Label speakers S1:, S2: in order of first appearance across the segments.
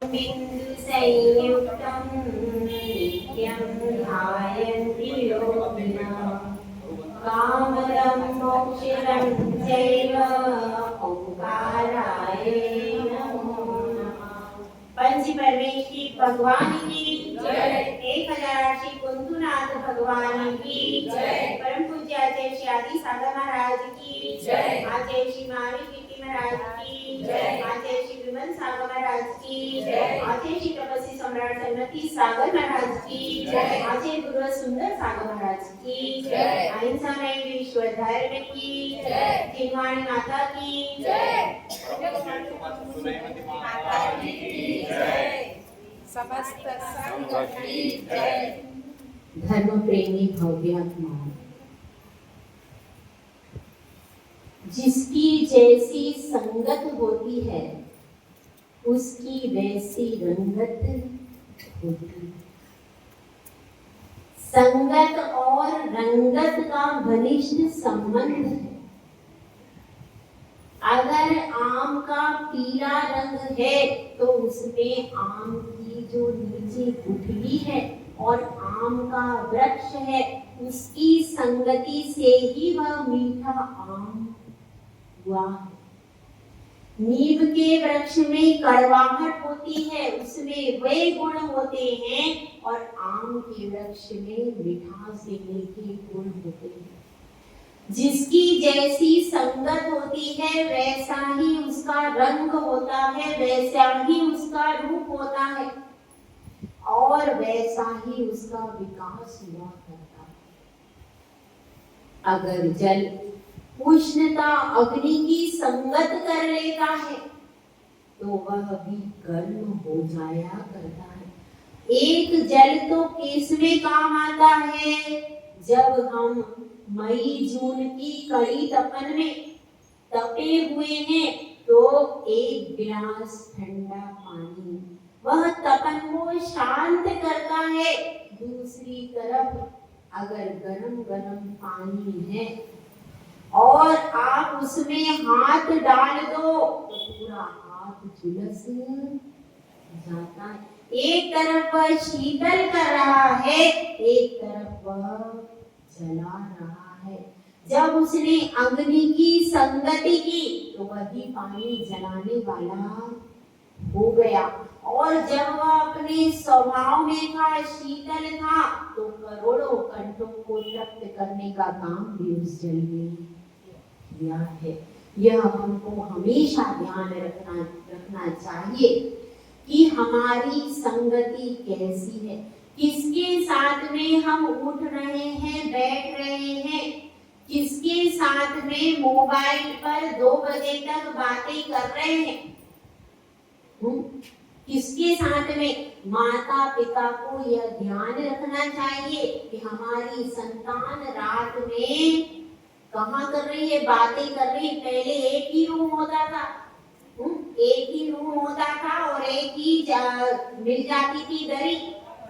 S1: बिंदु संयुक्तं नित्यं ध्यायन्ति योगिनः कामदं मोक्षदं चैव ओंकाराय नमो नमः। पंच परमेश्वरी भगवान की जय। 1008 कुंतुनाथ भगवान की जय। परम पूज्य आचार्य श्री आदि सागर महाराज की जय। आचार्य श्री महावीर कीर्ति महाराज की जय। आचार्य श्री विमल सागर महाराज की जय। आचार्य श्री तपस्वी सम्राट सन्मति सागर महाराज की जय। आचार्य गुरु सुंदर सागर महाराज की जय। अहिंसा में विश्व धर्म की जय। जिनवाणी माता की जय।
S2: समस्त संघ की जय।
S1: धर्म प्रेमी भव्यात्मा, जिसकी जैसी संगत होती है उसकी वैसी रंगत होती है। संगत और रंगत का घनिष्ठ संबंध है। अगर आम का पीला रंग है तो उसमें आम की जो नीचे गुठली है और आम का वृक्ष है उसकी संगति से ही वह मीठा आम हुआ है। नीम के वृक्ष में कड़वाहट होती है, उसमें वे गुण होते हैं और आम के वृक्ष में मिठास देने के गुण होते हैं। जिसकी जैसी संगत होती है वैसा ही उसका रंग होता है, वैसा ही उसका रूप होता है और वैसा ही उसका विकास हुआ करता है। अगर जल उष्णता अग्नि की संगत कर लेता है तो वह भी गर्म हो जाया करता है। एक जल तो किसमें काम आता है? जब हम मई जून की कड़ी तपन में तपे हुए हैं तो एक गिलास ठंडा पानी वह तपन को शांत करता है। दूसरी तरफ अगर गरम गरम पानी है और आप उसमें हाथ डाल दो तो पूरा हाथ झुलस जाता है। एक तरफ वह शीतल कर रहा है, एक तरफ वह जला रहा है। जब उसने अग्नि की संगति की तो वही पानी जलाने वाला हो गया और जब वह अपने स्वभाव में था, शीतल था, तो करोड़ों कंठों को तृप्त करने का काम भी उस जल में किया है। यह हमको हमेशा ध्यान रखना चाहिए कि हमारी संगति कैसी है, किसके साथ में हम उठ रहे हैं, बैठ रहे हैं, किसके साथ में मोबाइल पर 2 बजे तक बातें कर रहे हैं, किसके साथ में। माता पिता को यह ध्यान रखना चाहिए कि हमारी संतान रात में कहाँ कर रही है, बातें कर रही है। पहले एक ही रूम होता था, एक ही रूम होता था और एक ही मिल जाती थी दरी,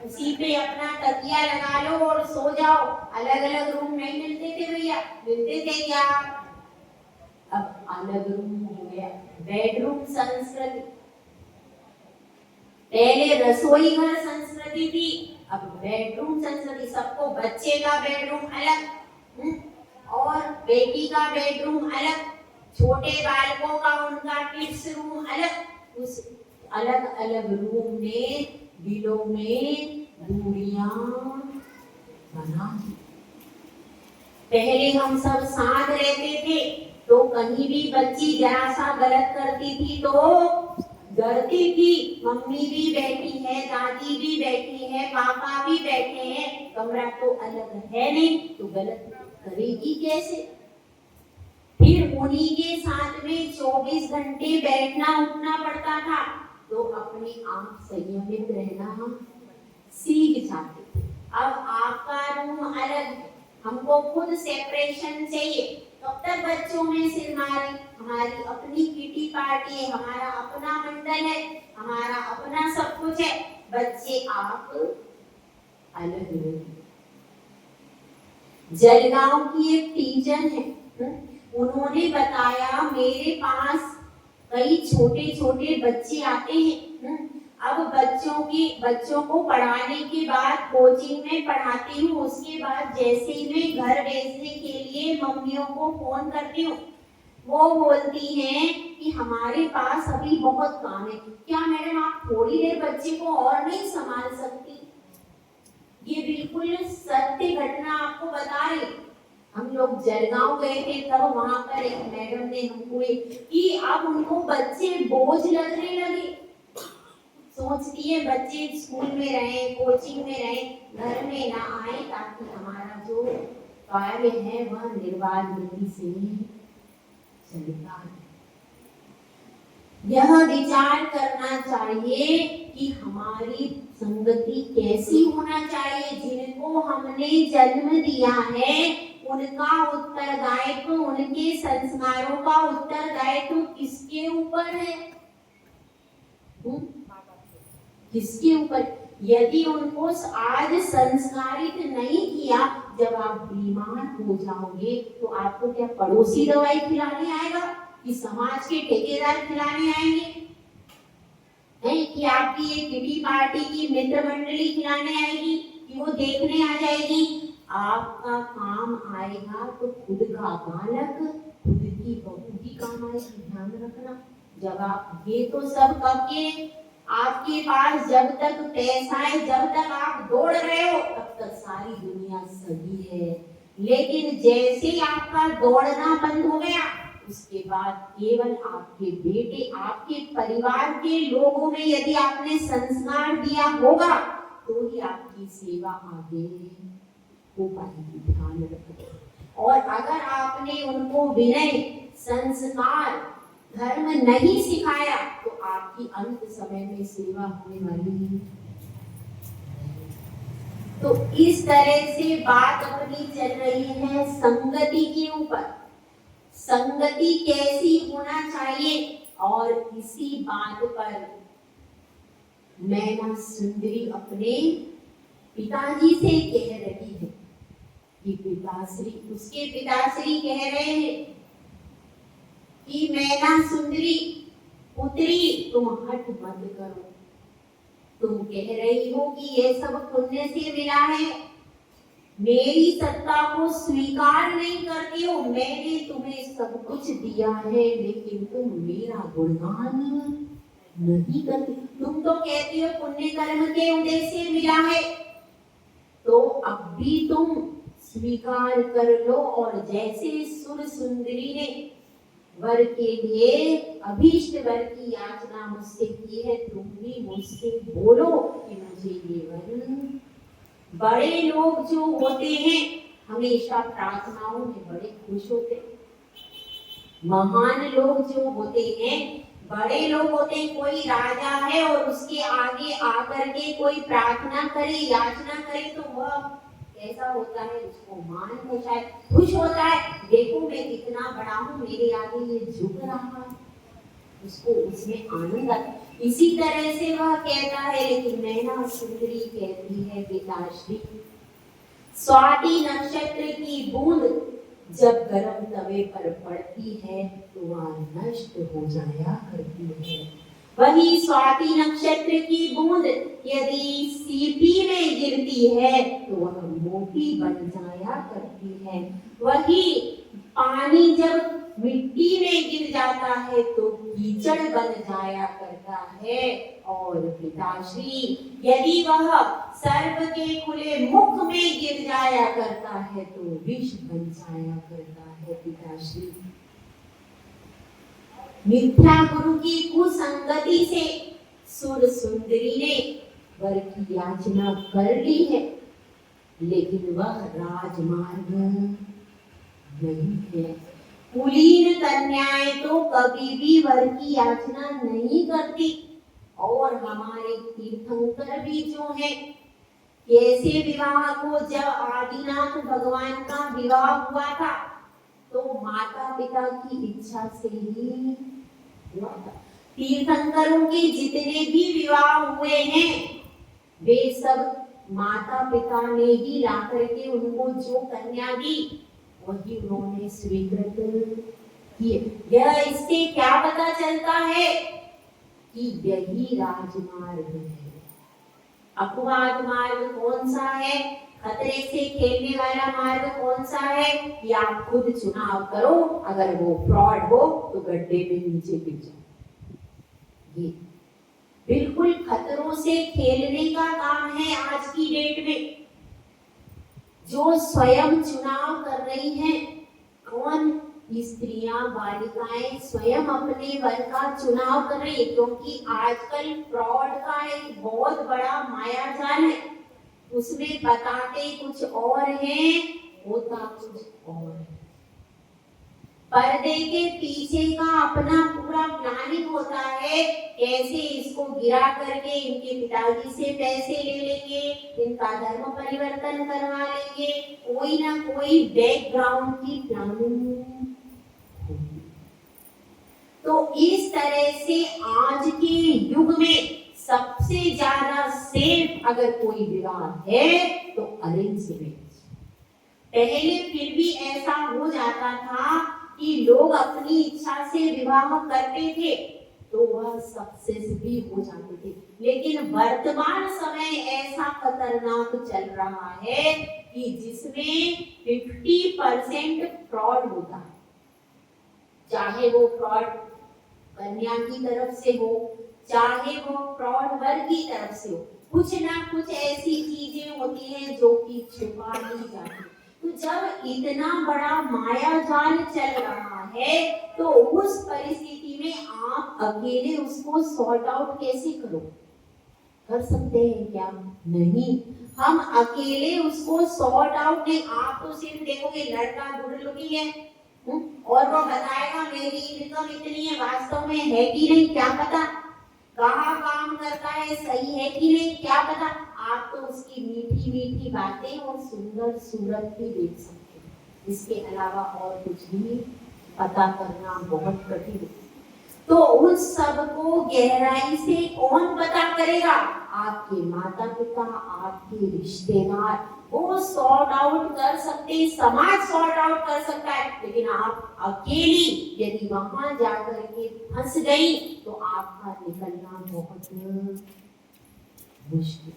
S1: उसी पे अपना तकिया लगा लो और सो जाओ। अलग अलग रूम नहीं मिलते थे भैया, मिलते थे क्या? अब अलग रूम हो गया। बेडरूम संस्कृति, पहले रसोई घर संस्कृति थी, अब बेडरूम संस्कृति। सबको बच्चे का बेडरूम अलग और बेटी का बेडरूम अलग, छोटे बालकों का उनका किड्स रूम अलग। उस अलग अलग रूम में दिलों में दूरियां बना दी। पहले हम सब साथ रहते थे तो कहीं भी बच्ची जरा सा गलत करती थी तो डरती थी। मम्मी भी बैठी है, दादी भी बैठी है, पापा भी बैठे हैं, कमरा तो अलग है नहीं, तो गलत करेगी कैसे? फिर उन्हीं के साथ में 24 घंटे बैठना उठना पड़ता था तो अपने आप संयमित रहना सीख जाते थे। अब आपका रूम अलग, हमको खुद सेपरेशन चाहिए। तब तक बच्चों में सिर मारे, हमारी अपनी किटी पार्टी है, हमारा अपना मंडल है, हमारा अपना सब कुछ है। बच्चे आप अलग रहे। जलगांव की एक टीचर है, उन्होंने बताया मेरे पास कई छोटे छोटे बच्चे आते हैं। बच्चों को पढ़ाने के बाद कोचिंग में पढ़ाती हूँ, उसके बाद जैसे ही मैं घर भेजने के लिए मम्मियों को फोन करती हूँ, वो बोलती हैं कि हमारे पास अभी बहुत काम है। क्या मैडम आप थोड़ी देर बच्चे को और नहीं संभाल सकती? ये बिल्कुल सत्य घटना आपको बता रही। हम लोग जलगांव गए थे, तब वहां पर एक मैडम ने हमको कि अब उनको बच्चे बोझ लगने लगे। सोचती है बच्चे स्कूल में रहे, कोचिंग में रहे, घर में ना आए, ताकि हमारा जो कार्य है वह निर्बाध गति से चलता है। यह विचार करना चाहिए कि हमारी संगति कैसी होना चाहिए। जिनको हमने जन्म दिया है उनका उत्तरदायित्व, उनके संस्कारों का उत्तरदायित्व किसके ऊपर है? किसके ऊपर? यदि उनको आज संस्कारित नहीं किया, जब आप बीमार हो जाओगे तो आपको क्या पड़ोसी दवाई खिलाने आएगा कि समाज के ठेकेदार खिलाने आएंगे? नहीं कि आपकी एक किटी पार्टी की मित्र मंडली खिलाने आएगी कि वो देखने आ जाएगी? आपका काम आएगा तो खुद का बालक, खुद की बहू की काम आएगी। ध्यान रखना। जब आप ये तो सब करके आपके पास जब तक पैसा है, जब तक आप दौड़ रहे हो, तब तक सारी दुनिया सही है। लेकिन जैसे ही आपका दौड़ना बंद हो गया, उसके बाद केवल आपके बेटे, आपके परिवार के लोगों में यदि आपने संस्कार दिया होगा तो ही आपकी सेवा आगे हो पाएगी। ध्यान रखो। और अगर आपने उनको विनय, संस्कार, धर्म नहीं सिखाया तो आपकी अंत समय में सेवा होने वाली है। तो इस तरह से बात अपनी चल रही है संगति के ऊपर। संगति कैसी होना चाहिए, और इसी बात पर मैना सुंदरी अपने पिताजी से कह रही है कि पिताश्री, उसके पिताश्री कह रहे हैं कि मैना सुंदरी पुत्री, तुम हठ मत करो। तुम कह रही हो कि ये सब पुण्य से मिला है, मेरी सत्ता को स्वीकार नहीं करती हो। मैंने तुम्हें सब कुछ दिया है, लेकिन तुम मेरा गुणगान नहीं करती। तुम तो कहती हो पुण्य कर्म के उदय से मिला है, तो अब भी तुम स्वीकार कर लो। और जैसे सुर सुंदरी ने वर के लिए अभीष्ट वर की याचना मुझसे की है, तुम भी मुझसे बोलो कि मुझे ये वर। बड़े लोग जो होते हैं हमेशा प्रार्थनाओं में बड़े खुश होते हैं। महान लोग जो होते हैं, बड़े लोग होते हैं, कोई राजा है और उसके आगे आकर के कोई प्रार्थना करे, याचना करे, तो वह कैसा होता है? उसको मान होता है, खुश होता है। देखो मैं कितना बड़ा हूँ, मेरे आगे ये झुक रहा है, उसको उसमें आनंद आता है। इसी तरह से वह कहता है, लेकिन मैना सुंदरी कहती है पिताश्री, स्वाति नक्षत्र की बूंद जब गर्म तवे पर पड़ती है तो वह नष्ट हो जाया करती है। वही स्वाति नक्षत्र की बूंद यदि सीपी में गिरती है तो वह मोटी बन जाया करती है। वही पानी जब मिट्टी में गिर जाता है तो कीचड़ बन जाया करता है। और पिताश्री, यदि वह सर्प के खुले मुख में गिर जाया करता है तो विष बन जाया करता है। पिताश्री, मिथ्या गुरु की कुसंगति से सुर सुंदरी ने वर की याचना कर ली है, लेकिन वह राजमार्ग नहीं है। कुलीन कन्याएं तो कभी भी वर की याचना नहीं करती। और हमारे तीर्थंकर भी जो है, कैसे विवाह को, जब आदिनाथ भगवान का विवाह हुआ था तो माता पिता की इच्छा से ही हुआ था। तीर्थंकरों के जितने भी विवाह हुए हैं वे सब माता पिता ने ही ला करके उनको जो कन्या दी वही उन्होंने स्वीकृत किए। यह इससे क्या पता चलता है कि यही राजमार्ग है। अपवाद मार्ग कौन सा है, खतरे से खेलने वाला मार्ग कौन सा है, ये आप खुद चुनाव करो। अगर वो फ्रॉड हो तो गड्ढे में नीचे गिर जाओ। ये बिल्कुल खतरों से खेलने का काम है आज की डेट में। जो स्वयं चुनाव कर रही हैं, कौन, स्त्रियां बालिकाएं स्वयं अपने वर का चुनाव कर रही है, क्योंकि आजकल फ्रॉड का एक बहुत बड़ा मायाजाल है। उसमें बताते कुछ और हैं, होता कुछ और है। पर्दे के पीछे का अपना पूरा प्लानिंग होता है, कैसे इसको गिरा करके इनके पिताजी से पैसे ले लेंगे, इनका धर्म परिवर्तन करवा लेंगे, कोई ना कोई बैकग्राउंड की प्लानिंग। तो इस तरह से आज के युग में सबसे ज्यादा सेफ अगर कोई विवाह है तो अरेंज मैरिज। पहले फिर भी ऐसा हो जाता था कि लोग अपनी इच्छा से विवाह करते थे तो वह सक्सेस भी हो जाते थे, लेकिन वर्तमान समय ऐसा खतरनाक चल रहा है कि जिसमें 50% फ्रॉड होता है। चाहे वो फ्रॉड कन्या की तरफ से हो, चाहे वो फ्रॉड वर की तरफ से हो, कुछ ना कुछ ऐसी चीजें होती हैं जो कि छुपा नहीं जाती। तो जब इतना बड़ा मायाजाल चल रहा है तो उस परिस्थिति में आप अकेले उसको सॉर्ट आउट कैसे करो, कर सकते हैं क्या? नहीं, हम अकेले उसको सॉर्ट आउट नहीं। आप तो सिर्फ देखोगे लड़का गुड लुकिंग है और वो बताएगा मेरी इनकम इतनी है, वास्तव में है कि नहीं क्या पता, कहाँ काम करता है सही है कि नहीं क्या पता। आप तो उसकी मीठी मीठी बातें और सुंदर सूरत भी देख सकते हैं, इसके अलावा और कुछ भी पता करना बहुत कठिन है। तो उस सब को गहराई से कौन पता करेगा? आपके माता पिता, आपके रिश्तेदार, वो सॉर्ट आउट कर सकते, समाज सॉर्ट आउट कर सकता है, लेकिन आप अकेली यदि वहां जाकर के फंस गई तो आपका निकलना बहुत मुश्किल।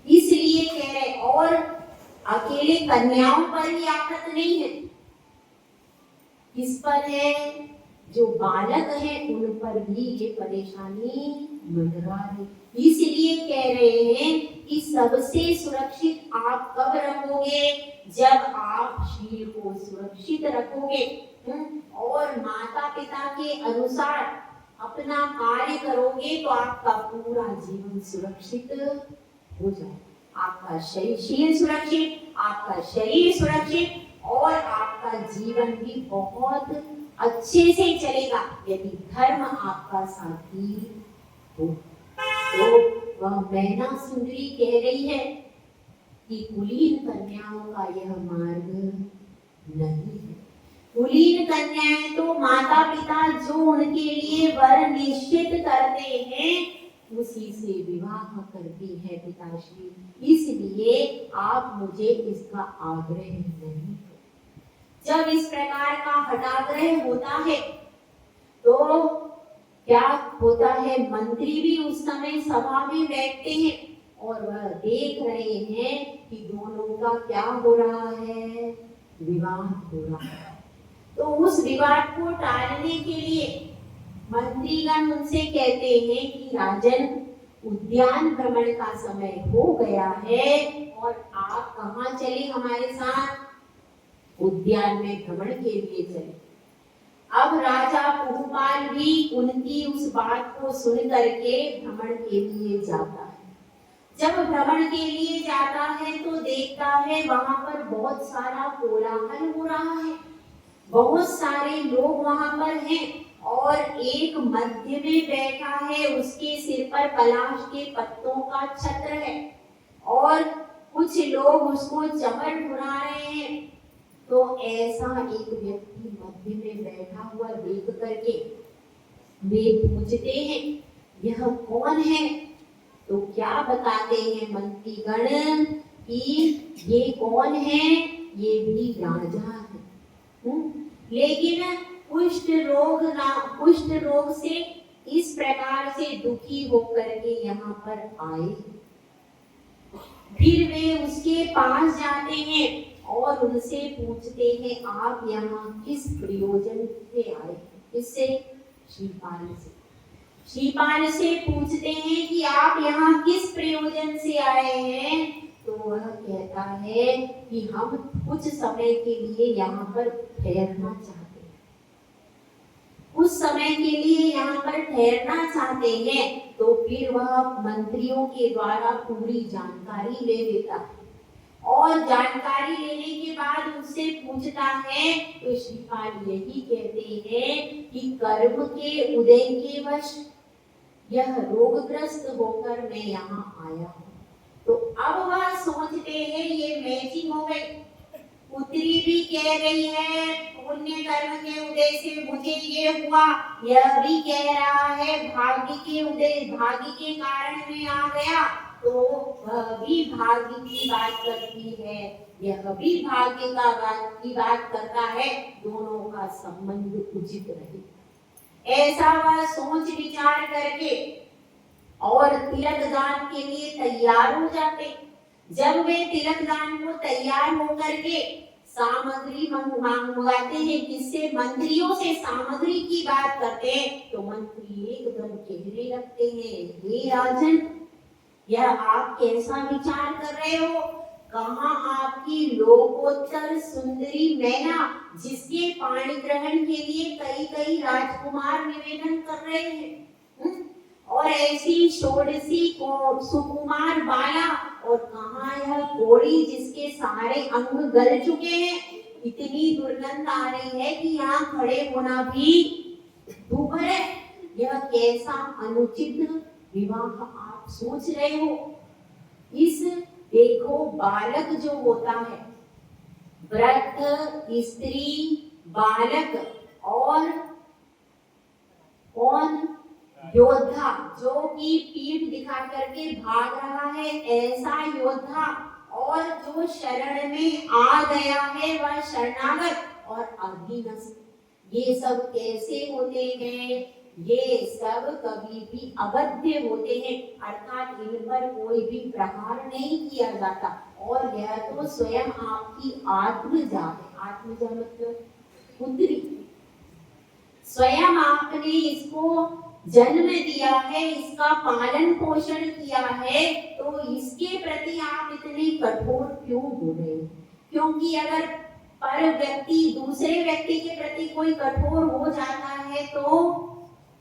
S1: इसलिए कह रहे, और अकेले कन्याओं पर ही आफत नहीं है, किस पर है? जो बालक है उन पर भी ये परेशानी मंडरा है। इसलिए कह रहे हैं कि सबसे सुरक्षित आप कब रखोगे? जब आप शील को सुरक्षित रखोगे और माता पिता के अनुसार अपना कार्य करोगे तो आपका पूरा जीवन सुरक्षित हो जाए। आपका शील सुरक्षित, आपका शरीर सुरक्षित और आपका जीवन भी बहुत अच्छे से चलेगा यदि धर्म आपका साथी हो। तो वह मैना सुंदरी कह रही है कि कुलीन कन्याओं का यह मार्ग नहीं है। कुलीन कन्याएं तो माता पिता जो उनके लिए वर निश्चित करते हैं उसी से विवाह करती है पिताश्री। इसलिए आप मुझे इसका आग्रह नहीं। जब इस प्रकार का हठाग्रह होता है तो क्या होता है? मंत्री भी उस समय सभा में बैठते हैं और वह देख रहे हैं कि दोनों का क्या हो रहा है, विवाह हो रहा है। तो उस विवाद को टालने के लिए मंत्रीगण उनसे कहते हैं कि राजन, उद्यान भ्रमण का समय हो गया है और आप कहाँ चले हमारे साथ? उद्यान में भ्रमण के लिए चले। अब राजा पुरुपाल भी उनकी उस बात को सुन करके भ्रमण के लिए जाता है। जब भ्रमण के लिए जाता है तो देखता है वहां पर बहुत सारा कोलाहल हो रहा है, बहुत सारे लोग वहां पर हैं और एक मध्य में बैठा है, उसके सिर पर पलाश के पत्तों का छत्र है और कुछ लोग उसको चमर ढुरा रहे हैं। तो ऐसा एक व्यक्ति मध्य में बैठा हुआ देख करके वे पूछते हैं यह कौन है? तो क्या बताते हैं मंत्रीगण कि ये कौन है? ये भी राजा है। लेकिन कुष्ठ रोग से इस प्रकार से दुखी होकर के यहाँ पर आए। फिर वे उसके पास जाते हैं और उनसे पूछते हैं, आप यहाँ किस प्रयोजन से आए? किससे? श्रीपाल से। श्रीपाल से पूछते हैं कि आप यहाँ किस प्रयोजन से आए हैं? तो वह कहता है कि हम कुछ समय के लिए यहाँ पर ठहरना चाहते हैं, कुछ समय के लिए यहाँ पर ठहरना चाहते हैं। तो फिर वह मंत्रियों के द्वारा पूरी जानकारी ले लेता है और जानकारी लेने के बाद उससे पूछता है तो श्रीपाल यही कहते हैं कि कर्म के उदय के वश यह रोगग्रस्त होकर मैं यहाँ आया हूँ। तो अब वह सोचते हैं ये मैचिंग हो गई। पुत्री भी कह रही है पुण्य कर्म के उदय से मुझे ये हुआ, यह भी कह रहा है भाग्य के उदय, भाग्य के कारण मैं आ गया। तो वह भी भाग्य की बात करती है, यह भी भाग्य की बात करता है, दोनों का संबंध उचित रहे। ऐसा वह सोच विचार करके और तिलक दान के लिए तैयार हो जाते। जब वे तिलक दान को तैयार होकर के सामग्री मंगवाते हैं, किससे? मंत्रियों से सामग्री की बात करते हैं, तो मंत्री एकदम कहने लगते हैं, हे राजन, यह आप कैसा विचार कर रहे हो? कहाँ आपकी लोकोत्तर सुंदरी मैना, जिसके पाणी ग्रहण के लिए कई कई राजकुमार निवेदन कर रहे हैं, और ऐसी षोडशी को सुकुमार बाला, और कहाँ यह कोड़ी जिसके सारे अंग गल चुके हैं, इतनी दुर्गंध आ रही है कि यहाँ खड़े होना भी दूभर है। यह कैसा अनुचित विवाह आप सोच रहे हो? इस देखो बालक जो होता है, वृद्ध, स्त्री, बालक और कौन? योद्धा, जो कि पीठ दिखा करके भाग रहा है, ऐसा योद्धा, और जो शरण में आ गया है वह शरणागत, और अधीनस्थ। ये सब कैसे होते हैं? ये सब कभी भी अवध्य होते हैं, अर्थात इन पर कोई भी प्रहार नहीं किया जाता। और यह तो स्वयं आपकी आत्मजा है। आत्मजा मतलब पुत्री, स्वयं आपने इसको जन्म दिया है, इसका पालन पोषण किया है, तो इसके प्रति आप इतने कठोर क्यों हो रहे हैं? क्योंकि अगर पर व्यक्ति दूसरे व्यक्ति के प्रति कोई कठोर हो जाता है तो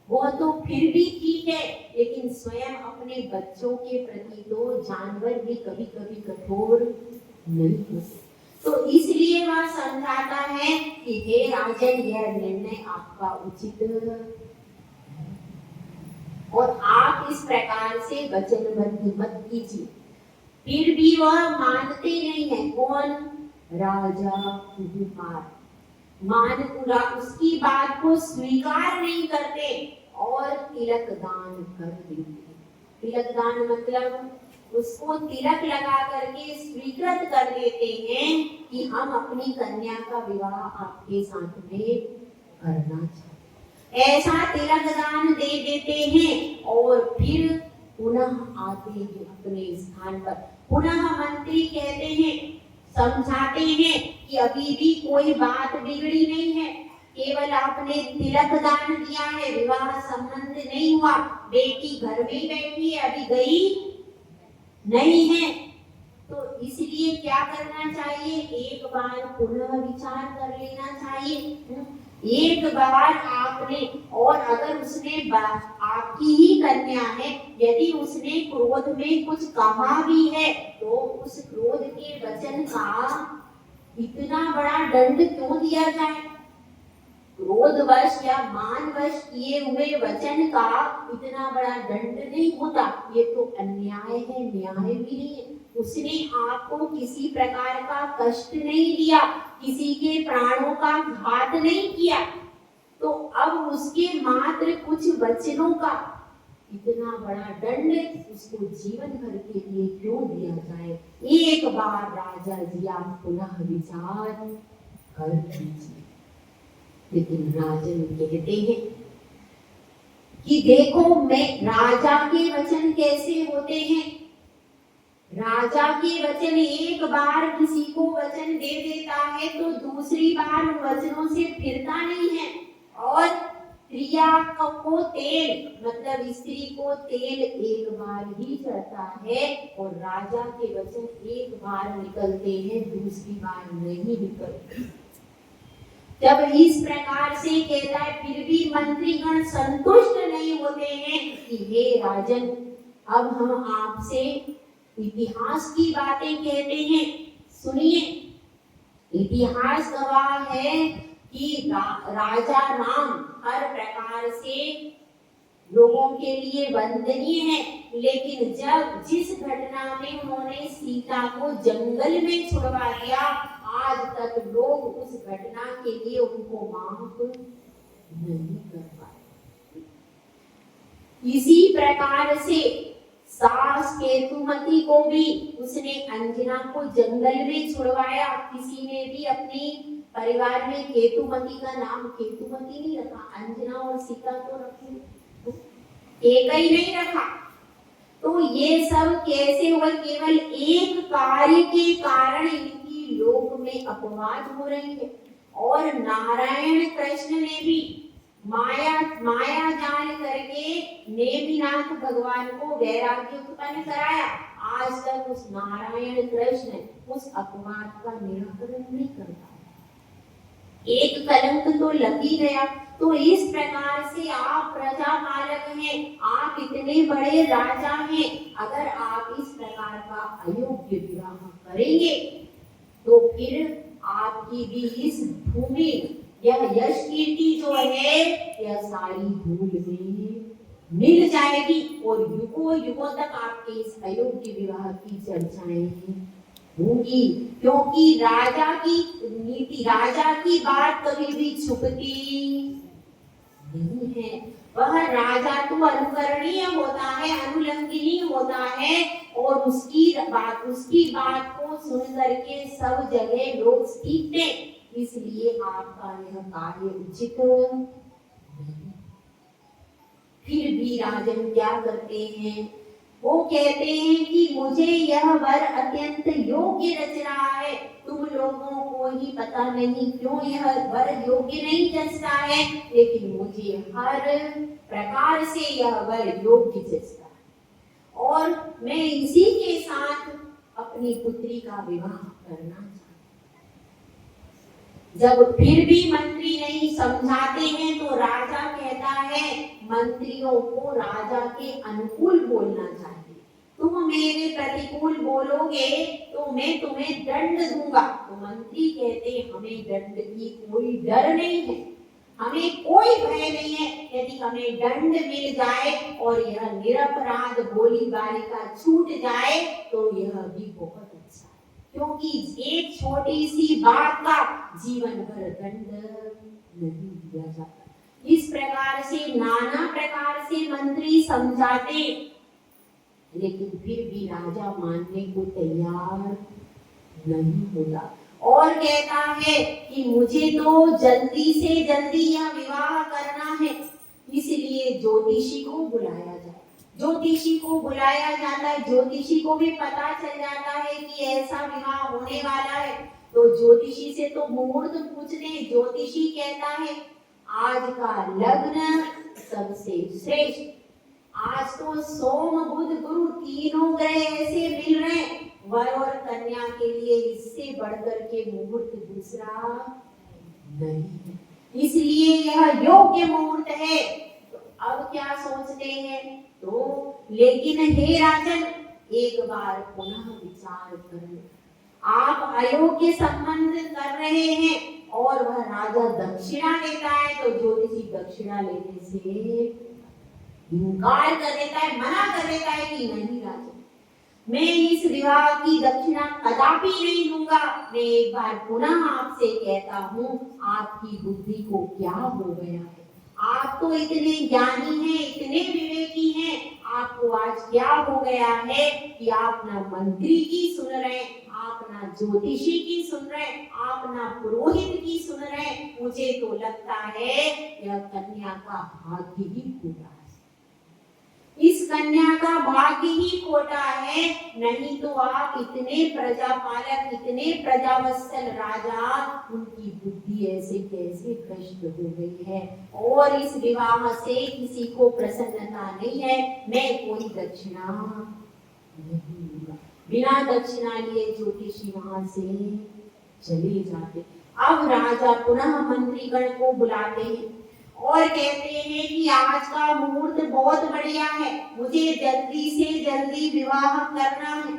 S1: वो तो फिर भी ठीक है, लेकिन स्वयं अपने बच्चों के प्रति तो जानवर भी कभी कभी कठोर नहीं होते। तो इसलिए वह समझाता है कि हे राजन, यह निर्णय आपका उचित है और आप इस प्रकार से वचनबद्ध मत कीजिए। फिर भी वह मानते नहीं है। कौन? राजा कुमार मानपुरा उसकी बात को स्वीकार नहीं करते और तिलक दान कर देते। तिलक दान मतलब उसको तिलक लगा करके स्वीकृत कर देते हैं कि हम अपनी कन्या का विवाह आपके साथ में करना चाहते। ऐसा तिलक दान दे देते हैं और फिर पुनः आते हैं अपने स्थान पर। पुनः मंत्री कहते हैं, समझाते हैं कि अभी भी कोई बात बिगड़ी नहीं है, केवल आपने तिलक दान दिया है, विवाह संबंध नहीं हुआ, बेटी घर में बैठी है, अभी गई नहीं है। तो इसलिए क्या करना चाहिए? एक बार पुनः विचार कर लेना चाहिए। एक बार आपने, और अगर उसने आपकी ही कन्या है, यदि उसने क्रोध में कुछ कहा भी है तो उस क्रोध के वचन का इतना बड़ा दंड क्यों दिया जाए? क्रोधवश या मानवश किए हुए वचन का इतना बड़ा दंड नहीं होता। ये तो अन्याय है, न्याय भी नहीं है। उसने आपको किसी प्रकार का कष्ट नहीं दिया, किसी के प्राणों का घात नहीं किया, तो अब उसके मात्र कुछ वचनों का इतना बड़ा दंड उसको जीवन भर के लिए क्यों दिया जाए? एक बार राजा जी आप पुनः विचार कर लीजिए। लेकिन राजन कहते हैं कि देखो, मैं राजा के वचन कैसे होते हैं, राजा के वचन एक बार किसी को वचन दे देता है तो दूसरी बार उन वचनों से फिरता नहीं है। और प्रिया को तेल मतलब स्त्री को तेल एक बार ही चढ़ता है और राजा के वचन एक बार निकलते हैं, दूसरी बार नहीं निकलते। जब इस प्रकार से कहता है फिर भी मंत्रीगण संतुष्ट नहीं होते हैं कि हे राजन, अब हम आपसे इतिहास की बातें कहते हैं, सुनिए। इतिहास गवाह है कि राजा राम हर प्रकार से लोगों के लिए वंदनीय है, लेकिन जब जिस घटना में उन्होंने सीता को जंगल में छुड़वा दिया, आज तक लोग उस घटना के लिए उनको माफ नहीं कर पाए। इसी प्रकार से सास केतुमती को भी उसने अंजना को जंगल में छुड़वाया। किसी ने भी अपनी परिवार में केतुमती का नाम केतुमती नहीं रखा, अंजना और सीता तो रखी, एक ही नहीं रखा। तो ये सब कैसे हुआ? केवल एक कार्य के कारण इनकी लोक में अपवाद हो रही है। और नारायण कृष्ण ने भी माया जाल करके नेमिनाथ भगवान को वैराग्य उत्पन्न कराया। आज तक उस नारायण कृष्ण उस अपवाद का निराकरण नहीं करता। एक कलंक तो लग ही गया। तो इस प्रकार से आप प्रजा पालक हैं, आप इतने बड़े राजा हैं, अगर आप इस प्रकार का अयोग्य विवाह करेंगे तो फिर आपकी भी इस भूमि यह यश कीर्ति जो है यह सारी धूल में मिल जाएगी और युगों युगों तक आपके इस अयोग्य विवाह की चर्चाएं होंगी। क्योंकि राजा की नीति, राजा की बात कभी भी छुपती नहीं है। वह राजा तो अनुकरणीय होता है, अनुलंघनीय होता है और उसकी बात को सुन करके सब जगह लोग सीखते। इसलिए आपका यह कार्य उचित नहीं। फिर भी राजन क्या करते हैं? वो कहते हैं कि मुझे यह वर अत्यंत योग्य रच रहा है, तुम लोगों को ही पता नहीं क्यों यह वर योग्य नहीं जचता है, लेकिन मुझे हर प्रकार से यह वर योग्य जचता है और मैं इसी के साथ अपनी पुत्री का विवाह करना चाहता। जब फिर भी मंत्री नहीं समझाते हैं तो राजा कहता है मंत्रियों को राजा के अनुकूल बोलना चाहिए। तुम मेरे प्रतिकूल बोलोगे तो मैं तुम्हें दंड दूंगा। तो मंत्री कहते हमें दंड की कोई डर नहीं है, हमें कोई भय नहीं है। यदि हमें दंड मिल जाए और यह निरपराध भोली बालिका छूट जाए तो यह भी बहुत अच्छा है, क्योंकि एक छोटी सी बात का जीवन भर दंड नहीं दिया जाता। इस प्रकार से नाना प्रकार से मंत्री समझाते, लेकिन फिर भी राजा मानने को तैयार नहीं होता और कहता है कि मुझे तो जल्दी से जल्दी यह विवाह करना है। इसलिए ज्योतिषी को बुलाया जाए। ज्योतिषी को बुलाया जाता है। ज्योतिषी को भी पता चल जाता है कि ऐसा विवाह होने वाला है, तो ज्योतिषी से तो मुहूर्त पूछते। ज्योतिषी कहता है आज का लग्न सबसे श्रेष्ठ। आज तो सोम बुध गुरु तीनों ग्रह ऐसे मिल रहे हैं, वर और कन्या के लिए इससे बढ़कर के मुहूर्त दूसरा नहीं है, इसलिए यह योग्य मुहूर्त है। तो अब क्या सोचते हैं? तो लेकिन हे राजन, एक बार पुनः विचार करें। आप अयोग्य संबंध कर रहे हैं और वह राजा दक्षिणा लेता है, तो ज्योतिषी दक्षिणा लेने से इनकार कर देता है, मना कर देता है कि नहीं राजा, मैं इस विवाह की दक्षिणा कदापि नहीं दूंगा। मैं एक बार पुनः आपसे कहता हूँ, आपकी बुद्धि को क्या हो गया है? आप तो इतने ज्ञानी हैं, इतने विवेकी हैं, आपको आज क्या हो गया है कि आप ना मंत्री की सुन रहे, आप ना ज्योतिषी की सुन रहे, आप ना पुरोहित की सुन रहे। मुझे तो लगता है यह कन्या का भाग्य ही पूरा है। इस कन्या का भाग्य ही खोटा है, नहीं तो आप इतने प्रजापालक, इतने प्रजावत्सल राजा, उनकी बुद्धि ऐसे कैसे भ्रष्ट हो गई है। और इस विवाह से किसी को प्रसन्नता नहीं है, मैं कोई दक्षिणा नहीं लूंगा। बिना दक्षिणा लिए ज्योतिषी वहां से चले जाते। अब राजा पुनः मंत्रीगण को बुलाते हैं और कहते हैं कि आज का मुहूर्त बहुत बढ़िया है, मुझे जल्दी से जल्दी विवाह करना है।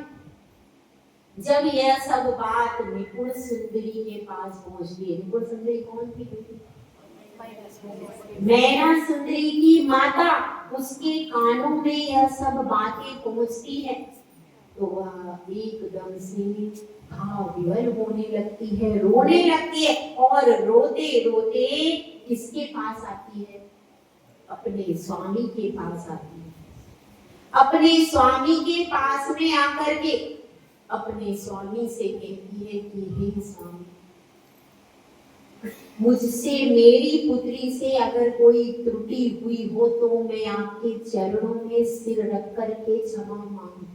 S1: जब यह सब बात निपुण सुंदरी के पास पहुंचती है, निपुण सुंदरी कौन थी? मैना सुंदरी की माता, उसके कानों में यह सब बातें पहुंचती है तो वह एकदम से भाव-विवल होने लगती है, रोने लगती है और रोते रोते किसके पास आती है? अपने स्वामी के पास आती है। अपने स्वामी के पास में आकर के अपने स्वामी से कहती है कि हे स्वामी, मुझसे, मेरी पुत्री से अगर कोई त्रुटि हुई हो तो मैं आपके चरणों में सिर रख करके क्षमा मांगती हूँ।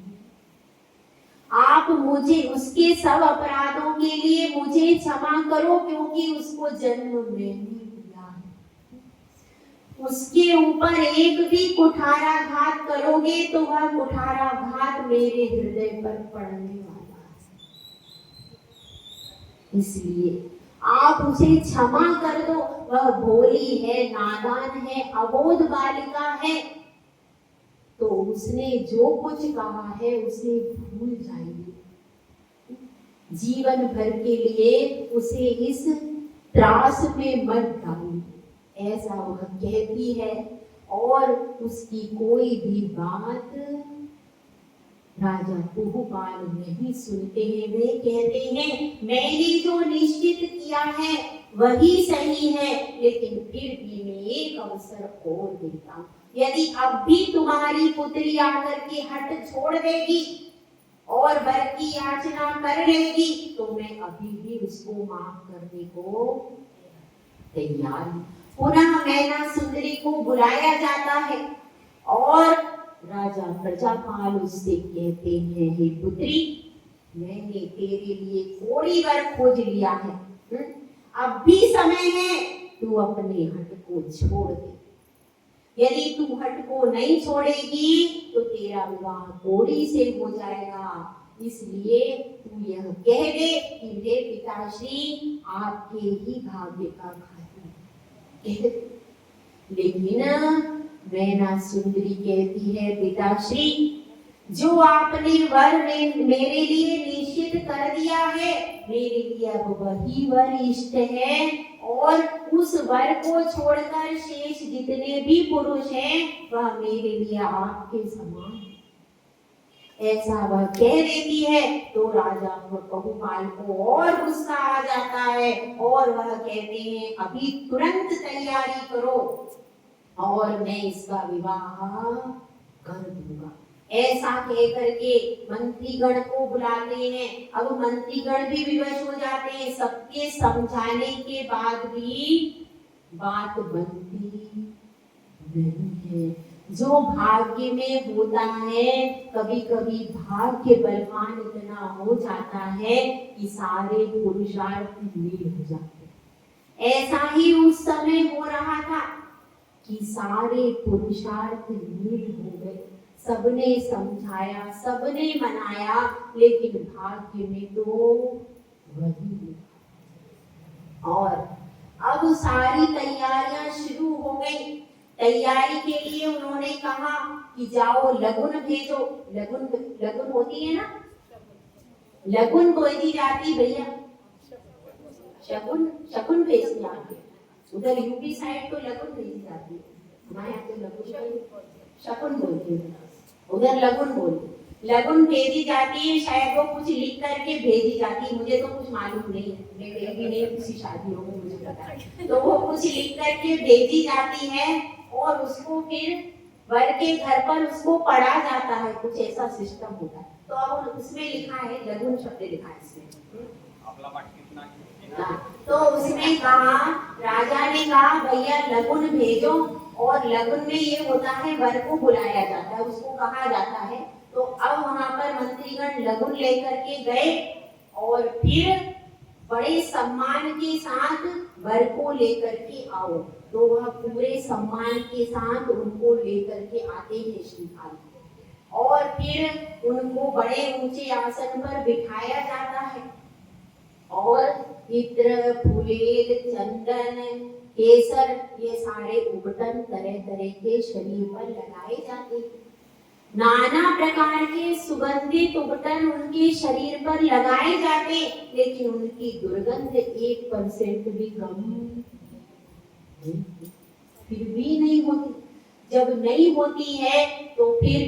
S1: आप मुझे उसके सब अपराधों के लिए मुझे क्षमा करो, क्योंकि उसको जन्म मैंने दिया है। उसके ऊपर एक भी कुठाराघात करोगे तो वह कुठाराघात मेरे हृदय पर पड़ने वाला है, इसलिए आप उसे क्षमा कर दो। वह भोली है, नादान है, अबोध बालिका है, तो उसने जो कुछ कहा है उसे भूल जाइए। जीवन भर के लिए उसे इस त्रास में मत डालिए, ऐसा वह कहती है। और उसकी कोई भी बात राजा कुहुपाल नहीं सुनते हैं। वे कहते हैं मैंने जो निश्चित किया है वही सही है, लेकिन फिर भी मैं एक अवसर और देता हूं। यदि अब भी तुम्हारी पुत्री आकर के हट छोड़ देगी और वर की याचना कर लेगी तो मैं अभी भी उसको माफ करने को तैयार हूं। पुनः मैना सुंदरी को बुलाया जाता है और राजा प्रजापाल उससे कहते हैं, हे पुत्री, मैंने तेरे लिए कोई वर खोज लिया है, अब भी समय है, तू अपने हट को छोड़ दे। यदि तू हट को नहीं छोड़ेगी तो तेरा विवाह कोड़ी से हो जाएगा, इसलिए तू यह कह दे कि हे पिताश्री, आपके ही भाग्य का खातिर कह दे। लेकिन मैना सुंदरी कहती है, पिताश्री, जो आपने वर मेरे लिए निश्चित कर दिया है, मेरे लिए अब वही वर इष्ट है और उस वर को छोड़कर शेष जितने भी पुरुष हैं वह मेरे लिए आपके समान है। ऐसा वह कह देती है तो राजा कुहुपाल को और गुस्सा आ जाता है और वह कहते हैं, अभी तुरंत तैयारी करो और मैं इसका विवाह कर दूंगा। ऐसा कहकर के मंत्रीगण को बुलाते हैं। अब मंत्रीगण भी विवश हो जाते हैं, सबके समझाने के बाद भी बात बनती नहीं है। जो भाग्य में होता है, कभी कभी भाग्य बलवान इतना हो जाता है कि सारे पुरुषार्थ नील हो जाते हैं। ऐसा ही उस समय हो रहा था कि सारे पुरुषार्थ नील हो गए। सबने समझाया, सबने मनाया, लेकिन भाग्य में तो वही। और अब सारी तैयारियां शुरू हो गई। तैयारी के लिए उन्होंने कहा कि जाओ लगुन भेजो। लगुन होती है ना, लगुन भेजी जाती भैया, शकुन भेजती आगे। उधर यूपी साइड तो लगुन भेजी जाती है, हमारे यहाँ तो लगुन शकुन बोलते हैं, उधर लगुन बोलते। लगुन भेजी जाती है, शायद वो कुछ लिख करके भेजी जाती है, मुझे तो कुछ मालूम नहीं है, मैं कहीं नहीं किसी शादियों में मुझे पता है। तो वो कुछ लिख करके भेजी जाती है और उसको फिर वर के घर पर उसको पढ़ा जाता है, कुछ ऐसा सिस्टम होता है। तो अब उसमें लिखा है, लगुन शब्द लिखा है इसमें। तो उसमें कहा, राजा ने कहा भैया लगुन भेजो और लगन में ये होता है वर को बुलाया जाता है, उसको कहा जाता है। तो अब वहां पर मंत्रीगण लगन लेकर के गए और फिर बड़े सम्मान के साथ वर को लेकर के आओ। तो वह पूरे सम्मान के साथ उनको लेकर के आते हैं श्रीकांत, और फिर उनको बड़े ऊंचे आसन पर बिठाया जाता है और इत्र फुलेल चंदन केसर ये सारे उपटन तरह तरह के शरीर पर लगाए जाते हैं। नाना प्रकार के सुगंधित उपटन उनके शरीर पर लगाए जाते, लेकिन उनकी दुर्गंध 1% भी कम फिर भी नहीं होती। जब नहीं होती है तो फिर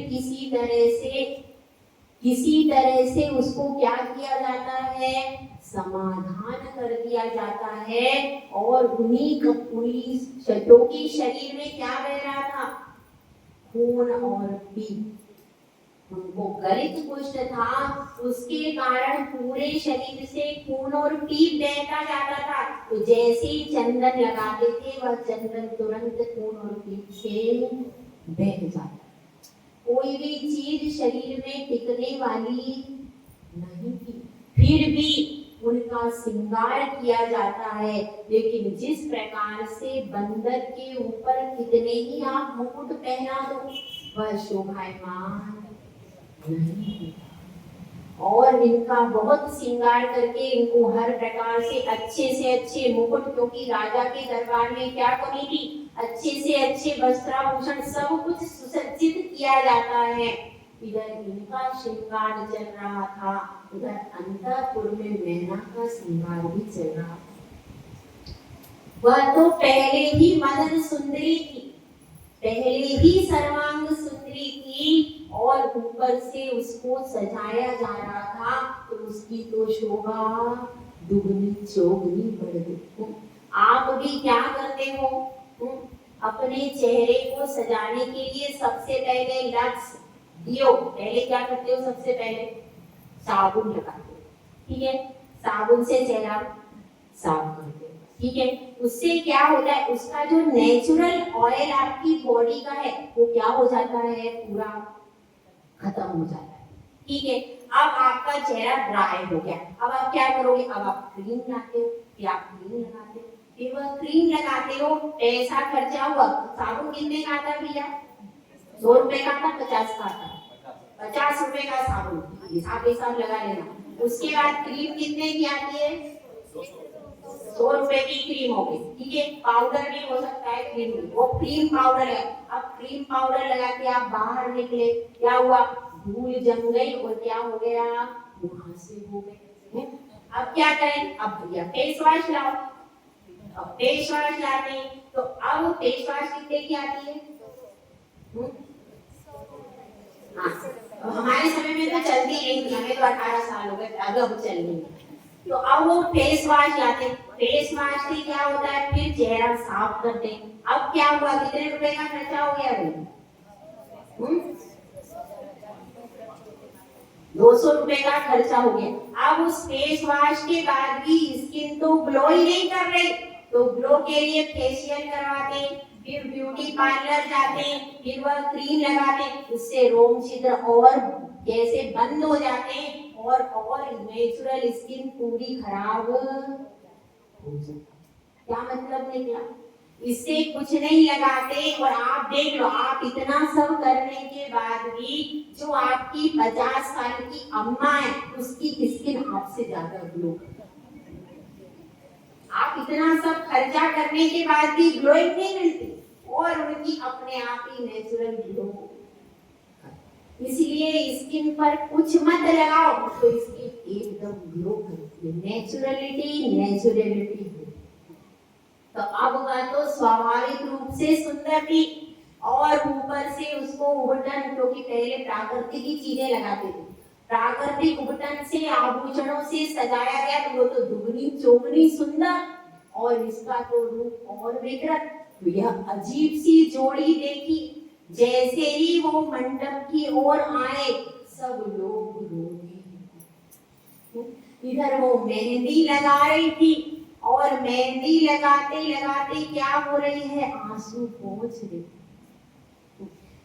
S1: किसी तरह से उसको क्या किया जाता है, समाधान कर दिया जाता है। और उन्हीं शब्दों के शरीर में क्या बह रहा था, खून और पीप। उनको गलित कुष्ठ था, उसके कारण पूरे शरीर से खून और पीप बहता जाता था। तो जैसे ही चंदन लगाते थे वह चंदन तुरंत खून और पीप से बह जाता। कोई भी चीज शरीर में टिकने वाली नहीं थी, फिर भी उनका श्रृंगार किया जाता है। लेकिन जिस प्रकार से बंदर के ऊपर कितने ही आप मुकुट पहना दो वह शोभायमान नहीं। और इनका बहुत श्रृंगार करके इनको हर प्रकार से अच्छे मुकुट, क्योंकि राजा के दरबार में क्या कमी थी, अच्छे से अच्छे वस्त्राभूषण सब कुछ सुसज्जित किया जाता है। इधर इनका श्रृंगार चल रहा था, उधर अंतःपुर में मैना का श्रृंगार भी चल रहा था। वह तो पहले ही मदन सुंदरी थी, पहले ही सर्वांग सुंदरी थी, और ऊपर से उसको सजाया जा रहा था तो उसकी तो शोभा दुगनी चौगनी बढ़ गई। आप भी क्या करते हो, अपने चेहरे को सजाने के लिए सबसे पहले लक्स दियो, पहले क्या करते हो, सबसे पहले साबुन लगाते हो, ठीक है, साबुन से चेहरा साफ करते हो, ठीक है। उससे क्या होता है, उसका जो नेचुरल ऑयल आपकी बॉडी का है वो क्या हो जाता है, पूरा खत्म हो जाता है, ठीक है। अब आपका चेहरा ड्राई हो गया, अब आप क्या करोगे, अब आप क्रीम लाते हो, फिर आप क्रीम लगाते हो, फिर वह क्रीम लगाते हो, पैसा खर्चा हुआ। साबुन कितने का आता है भैया, 100 रुपए का आता, 50 का आता, 50 रुपए का साबुन, हिसाब लगा लेना। उसके बाद क्रीम कितने की आती है, 100 रुपए की क्रीम हो गई, ठीक है। पाउडर भी हो सकता है क्रीम, वो क्रीम पाउडर है। अब क्रीम पाउडर लगा के आप बाहर निकले, क्या हुआ, धूल जम गई और क्या हो गया, मुहासे हो गए। अब क्या करें, अब भैया फेस वॉश लाओ। अब फेस वॉश लाते हैं तो अब फेस वॉश कितने की आती है, हाँ, हमारे समय में तो चलती नहीं थी, हमें तो 18 साल हो गए, अब चल रही। तो अब वो फेस वॉश लाते, फेस वॉश से क्या होता है, फिर चेहरा साफ करते हैं। अब क्या हुआ, कितने रुपए का खर्चा हो गया भाई, 200 रुपए का खर्चा हो गया। अब उस फेस वॉश के बाद भी स्किन तो ग्लो ही नहीं कर रही, तो ग्लो के लिए फेशियल करवाते, फिर ब्यूटी पार्लर जाते, फिर वह क्रीम लगाते, उससे रोम छिद्र और जैसे बंद हो जाते हैं और नेचुरल स्किन पूरी खराब हो जाती। क्या मतलब निकला, इससे कुछ नहीं लगाते। और आप देख लो, आप इतना सब करने के बाद भी जो आपकी 50 साल की अम्मा है उसकी स्किन आपसे ज्यादा ग्लो, आप इतना सब खर्चा करने के बाद भी ग्लोइंग नहीं मिलती, और उनकी अपने आप ही नेचुरल ग्लो। इसलिए स्किन पर कुछ मत लगाओ तो स्किन एकदम ग्लो करती है, नेचुरलिटी है। तो अब वह तो स्वाभाविक रूप से सुंदर थी, और ऊपर से उसको उबटन, क्योंकि पहले प्राकृतिक ही चीजें लगाते थे, प्राकृतिक उबटन से आभूषणों से सजाया गया, तो वो तो दुगनी चौगनी सुंदर, और इसका तो रूप और विकृत। तो यह अजीब सी जोड़ी देखी, जैसे ही वो मंडप की ओर आए सब लोग रोने। इधर वो मेहंदी लगा रही थी और मेहंदी लगाते लगाते क्या हो रही है, आंसू पोंछ रही।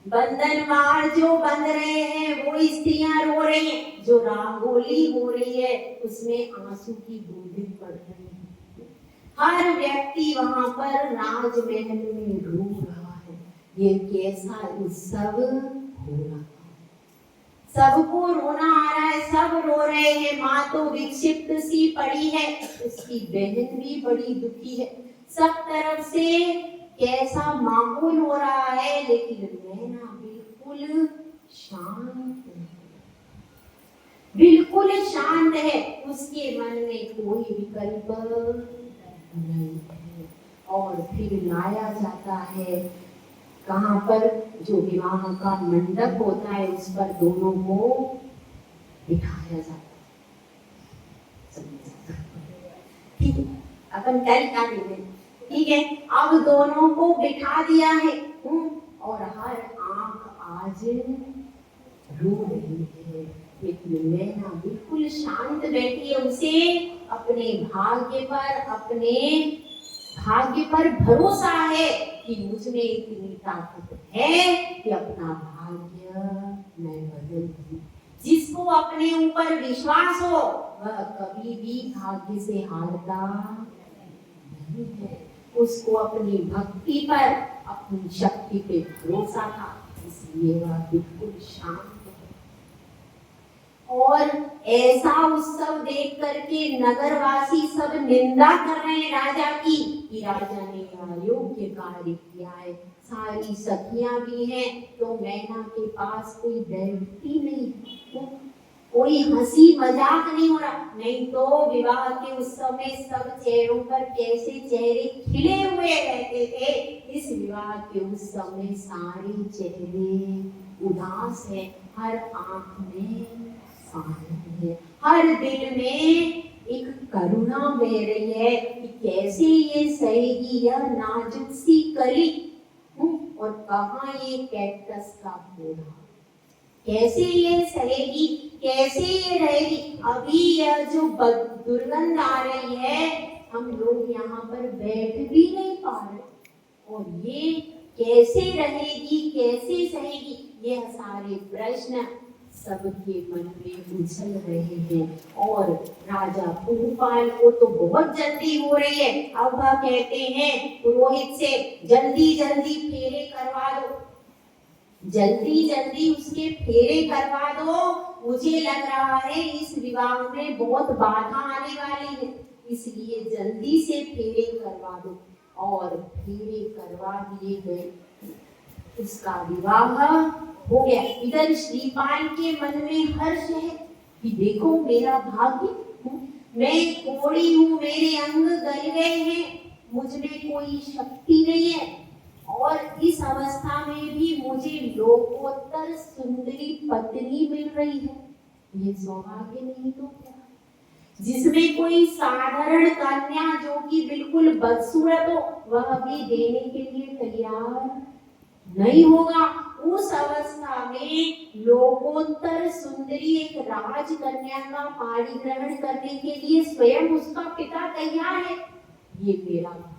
S1: बंधनवार जो बंध रहे हैं वो स्त्रियां रो रही हैं, जो रंगोली हो रही है उसमें आंसू की बूंदें पड़ रही हैं। हर व्यक्ति वहां पर राजमहल में रो रहा है। ये कैसा उत्सव हो रहा है, सबको रोना आ रहा है, सब रो रहे हैं। माँ तो विक्षिप्त सी पड़ी है, उसकी बहन भी बड़ी दुखी है। सब तरफ से कैसा माहौल हो रहा है, लेकिन नैना बिल्कुल शांत है, बिल्कुल शांत है। उसके मन में कोई विकल्प नहीं है। और फिर लाया जाता है कहाँ पर, जो विवाह का मंडप होता है उस पर दोनों को बिठाया जाता है। ठीक है, अपन कल क्या देंगे, ठीक है। अब दोनों को बिठा दिया है और हर आंख आज रो रही है, लेकिन नैना बिल्कुल शांत बैठी है। उसे अपने भाग्य पर भरोसा है कि मुझमें इतनी ताकत है कि अपना भाग्य मैं बदल दूं। जिसको अपने ऊपर विश्वास हो वह कभी भी भाग्य से हारता नहीं है। उसको अपनी भक्ति पर, अपनी शक्ति पे भरोसा था, इसलिए वह बिल्कुल शांत है। और ऐसा उत्सव देख करके नगरवासी सब निंदा कर रहे हैं राजा की, कि राजा ने अयोग्य कार्य किया है। सारी सखियां भी हैं, तो मैना के पास कोई बैठती नहीं, कोई हंसी मजाक नहीं हो रहा। नहीं तो विवाह के उत्सव में सब चेहरों पर कैसे चेहरे खिले हुए रहते थे, इस विवाह के उत्सव में सारे चेहरे उदास है। हर आंख में है, हर दिल में एक करुणा बह रही है कि कैसे ये सहेगी यह नाजुक सी कली, और कहाँ ये कैक्टस का पौधा, कैसे ये सहेगी, कैसे ये रहेगी। अभी यह जो दुर्गंध आ रही है, हम लोग यहाँ पर बैठ भी नहीं पा रहे, और ये कैसे रहेगी, कैसे सहेगी, यह सारे प्रश्न सबके मन में उछल रहे हैं। और राजा पूर्वपाल को तो बहुत जल्दी हो रही है। अब वह कहते हैं पुरोहित से, जल्दी जल्दी फेरे करवा दो, जल्दी जल्दी उसके फेरे करवा दो। मुझे लग रहा है इस विवाह में बहुत बाधा आने वाली है, इसलिए जल्दी से फेरे करवा दो। और फेरे करवा दिए गए, उसका विवाह हो गया। इधर श्रीपाल के मन में हर्ष है कि देखो मेरा भाग्य, मैं थोड़ी हूँ, मेरे अंग गल गए हैं, मुझ में कोई शक्ति नहीं है, और इस अवस्था में भी मुझे लोकोत्तर सुंदरी पत्नी मिल रही है। ये सौभाग्य नहीं तो क्या, जिसमें कोई साधारण कन्या जो कि बिल्कुल बदसूरत हो वह भी देने के लिए तैयार नहीं होगा। उस अवस्था में लोकोत्तर सुंदरी एक राजकन्या का पाणी ग्रहण करने के लिए स्वयं उसका पिता तैयार है, ये मेरा भाग्य।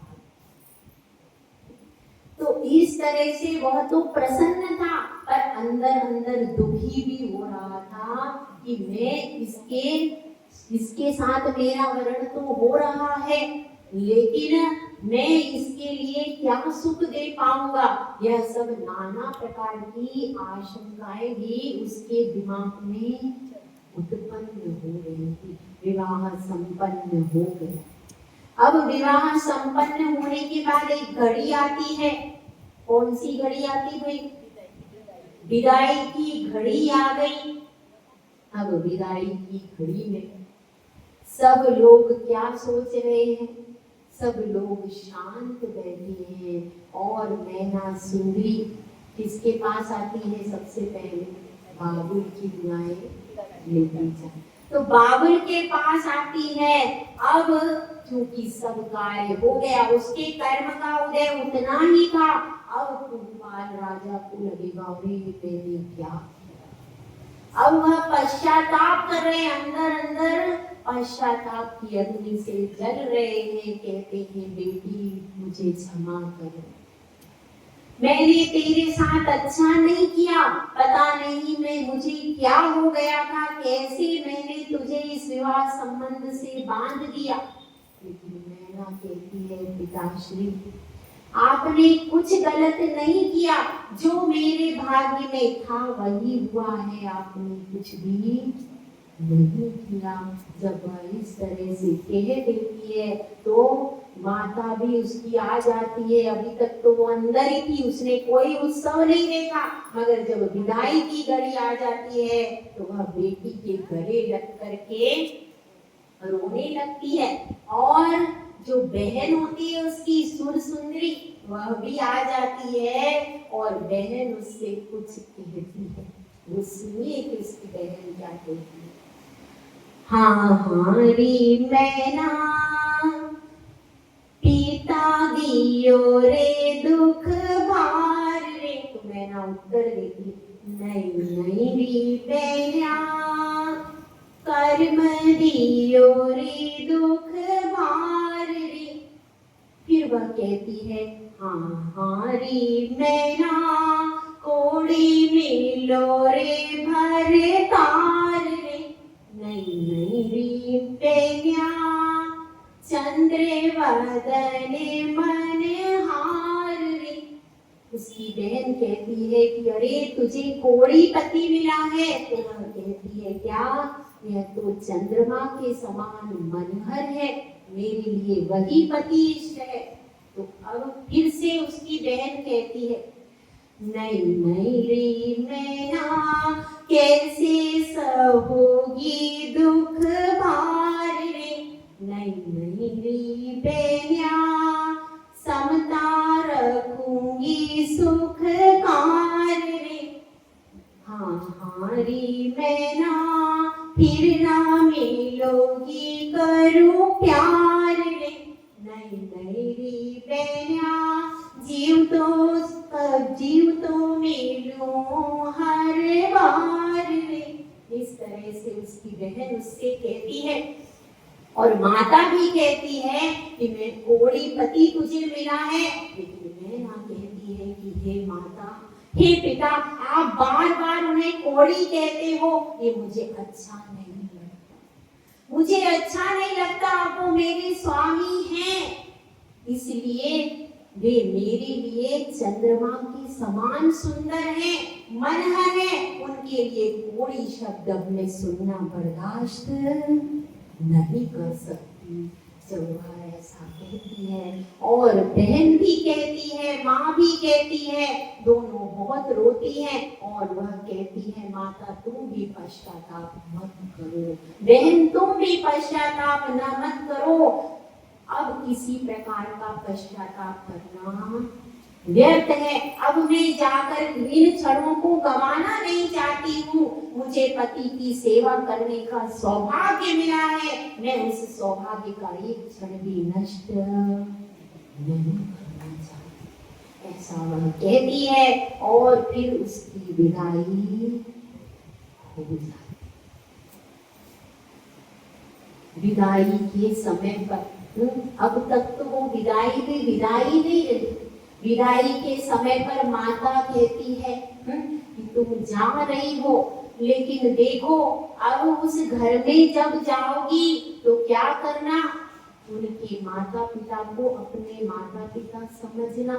S1: तो इस तरह से वह तो प्रसन्न था, पर अंदर अंदर दुखी भी हो रहा था कि मैं इसके साथ मेरा वरण तो हो रहा है, लेकिन मैं इसके लिए क्या सुख दे पाऊंगा। यह सब नाना प्रकार की आशंकाएं भी उसके दिमाग में उत्पन्न हो रही थी। विवाह संपन्न हो गया। अब विवाह संपन्न होने के बाद एक घड़ी आती है। कौन सी घड़ी आती भाई? विदाई की घड़ी आ गई। अब विदाई की घड़ी में सब लोग क्या सोच रहे हैं? सब लोग शांत बैठे हैं, और नैना सुंदरी किसके पास आती है? सबसे पहले बाबुल की दुआएं लेती जाए, तो बाबुल के पास आती है। अब क्योंकि सब कार्य हो गया, उसके कर्म का उदय उतना ही था। अब पूर्वपाल राजा को लगेगा, अरे मैंने क्या किया, अब वह पश्चाताप कर रहे हैं, अंदर अंदर पश्चाताप की अग्नि से जल रहे हैं। कहते हैं बेटी मुझे क्षमा करो, मैंने तेरे साथ अच्छा नहीं किया, पता नहीं मुझे क्या हो गया था, कैसे मैंने तुझे इस विवाह संबंध से बांध दिया। लेकिन मैना कहती है पिताश्री आपने कुछ गलत नहीं किया, जो मेरे भाग्य में था वही हुआ है, आपने कुछ भी नहीं किया। जब वह इस तरह से कह देती है तो माता भी उसकी आ जाती है। अभी तक तो वो अंदर ही थी, उसने कोई उत्सव नहीं देखा, मगर जब विदाई की घड़ी आ जाती है तो वह बेटी के गले लग करके रोने लगती है। और जो बहन होती है उसकी सुर सुंदरी वह भी आ जाती है और बहन उससे कुछ कहती है। वो सुनिए कि उसकी बहन क्या कहती है। हाँ री मैना पिता दियो रे दुख भार रे। तो मैना उत्तर देती नहीं नहीं री बेना कर्म दियो रे दुख भार रे। फिर वह कहती है हाँ री मैना कोड़ी मिलो रे भर तार रे। नहीं री बेना चंद्रे वदने मन हार रे। उसकी बहन कहती है कि अरे तुझे कोड़ी पति मिला है। तो वह कहती है क्या, यह तो चंद्रमा के समान मनहर है, मेरे लिए वही पति इष्ट है। तो अब फिर से उसकी बहन कहती है नहीं रे मैना कैसे सहोगी दुख भार रे। नहीं रे बेनिया समता रखूंगी सुख कार रे। हाँ रे मैना फिर ना मिलोगी करूं प्यार रे। नहीं रे बेनिया जीव तो मिलूं हर बार रे। इस तरह से उसकी बहन उससे कहती है और माता भी कहती है कि मैं कोड़ी पति तुझे मिला है। लेकिन मैना कहती है कि हे माता हे पिता आप बार बार उन्हें कोड़ी कहते हो, ये मुझे अच्छा नहीं लगता, मुझे अच्छा नहीं लगता। आप वो मेरे स्वामी हैं, इसलिए वे मेरे लिए चंद्रमा के समान सुंदर हैं, मनहर हैं। उनके लिए कोई शब्द अब मैं सुनना बर्दाश्त नहीं कर सकती। जब वह ऐसा कहती है और बहन भी कहती है, माँ भी कहती है, दोनों बहुत रोती हैं। और वह कहती है माता तुम भी पश्चाताप मत करो, बहन तुम भी पश्चाताप न मत करो। अब किसी प्रकार का पश्चाताप करना व्यर्थ है। अब मैं जाकर इन क्षणों को गंवाना नहीं चाहती हूँ। मुझे पति की सेवा करने का सौभाग्य मिला है, मैं उस सौभाग्य का एक क्षण भी नष्ट नहीं करना चाहती। ऐसा वह कहती है और फिर उसकी विदाई हो जाती। विदाई के समय पर अब तक तो वो विदाई नहीं रही। विदाई के समय पर माता कहती है कि तुम जा रही हो, लेकिन देखो अब उस घर में जब जाओगी तो क्या करना, उनके माता पिता को अपने माता पिता समझना।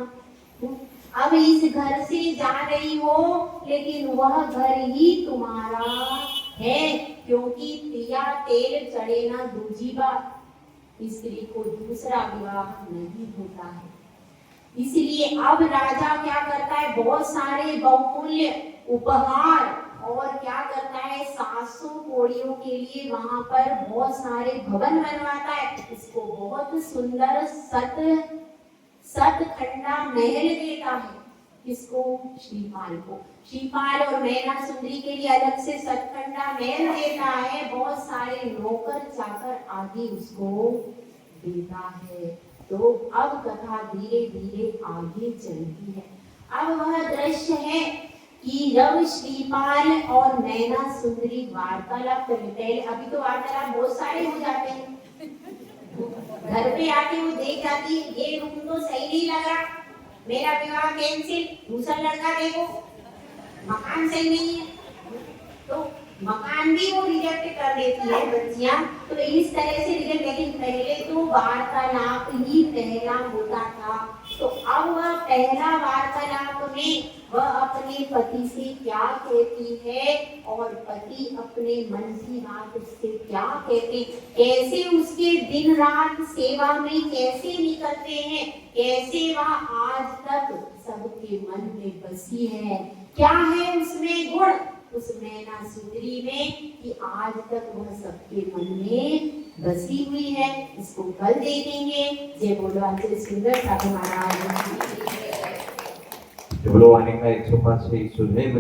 S1: अब इस घर से जा रही हो लेकिन वह घर ही तुम्हारा है, क्योंकि तिया तेल चढ़े ना दूजी बार, स्त्री को दूसरा विवाह नहीं होता है। इसलिए अब राजा क्या करता है, बहुत सारे बहुमूल्य उपहार और क्या करता है, 700 कोड़ियों के लिए वहां पर बहुत सारे भवन बनवाता है। इसको बहुत सुंदर सतखंडा महल देता है। किसको, श्रीपाल को। श्रीपाल और मैना सुंदरी के लिए अलग से सतखंडा महल देता है, बहुत सारे नौकर चाकर आदि उसको देता है। तो अब कथा धीरे धीरे आगे चलती है। अब वह दृश्य है कि जब श्रीपाल और नैना सुंदरी वार्तालाप करते, अभी तो वार्तालाप बहुत सारे हो जाते हैं, घर पे आके वो देख जाती है ये रूम तो सही नहीं लग रहा, मेरा विवाह कैंसिल, दूसरा लड़का देखो, मकान सही नहीं है, तो मकान भी वो रिजेक्ट कर देती है बच्चियां। तो इस तरह से रिजेक्ट, लेकिन पहले तो वार्तालाप ही पहला होता था। तो अब वह पहला वार्तालाप में वह अपने पति से क्या कहती है और पति अपने मन की बात उससे क्या कहते, कैसे उसके दिन रात सेवा में कैसे निकलते हैं, कैसे वह आज तक सबके मन में बसी है, क्या है उसमें गुण उस नैना सुंदरी में कि आज तक वह सबके मन में बसी हुई है। इसको कल देखेंगे। जय बोलो आचार्य सुंदर साधु महाराज।
S3: जय बोलो वाणी का 105 से 106